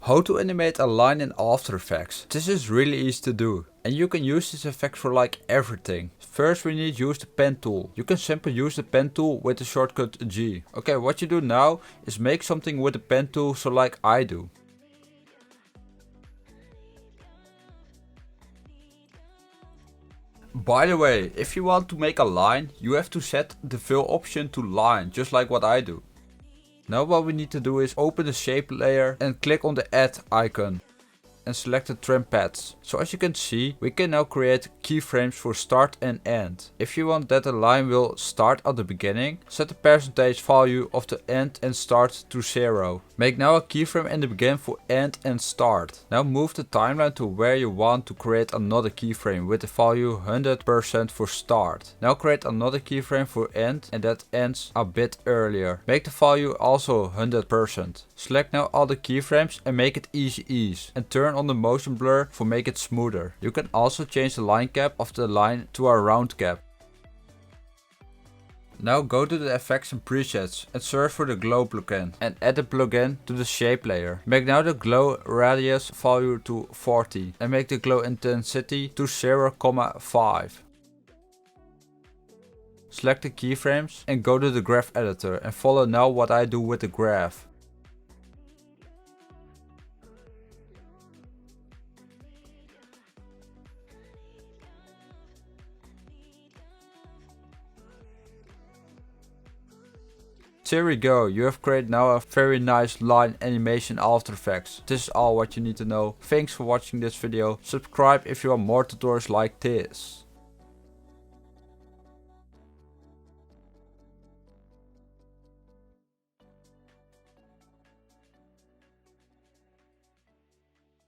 How to animate a line in After Effects. This is really easy to do. And you can use this effect for like everything. First we need to use the pen tool. You can simply use the pen tool with the shortcut G. Okay, what you do now is make something with the pen tool, so like I do. By the way, if you want to make a line, you have to set the fill option to line, just like what I do. Now what we need to do is open the shape layer and click on the add icon and select the trim paths. So as you can see, we can now create keyframes for start and end. If you want that the line will start at the beginning, set the percentage value of the end and start to 0. Make now a keyframe in the beginning for end and start. Now move the timeline to where you want to create another keyframe with the value 100% for start. Now create another keyframe for end and that ends a bit earlier. Make the value also 100%. Select now all the keyframes and make it easy ease. And turn on the motion blur for make it smoother. You can also change the line cap of the line to a round cap. Now go to the effects and presets and search for the glow plugin and add the plugin to the shape layer. Make now the glow radius value to 40 and make the glow intensity to 0,5. Select the keyframes and go to the graph editor and follow now what I do with the graph. There we go, you have created now a very nice line animation After Effects. This is all what you need to know. Thanks for watching this video. Subscribe if you want more tutorials like this.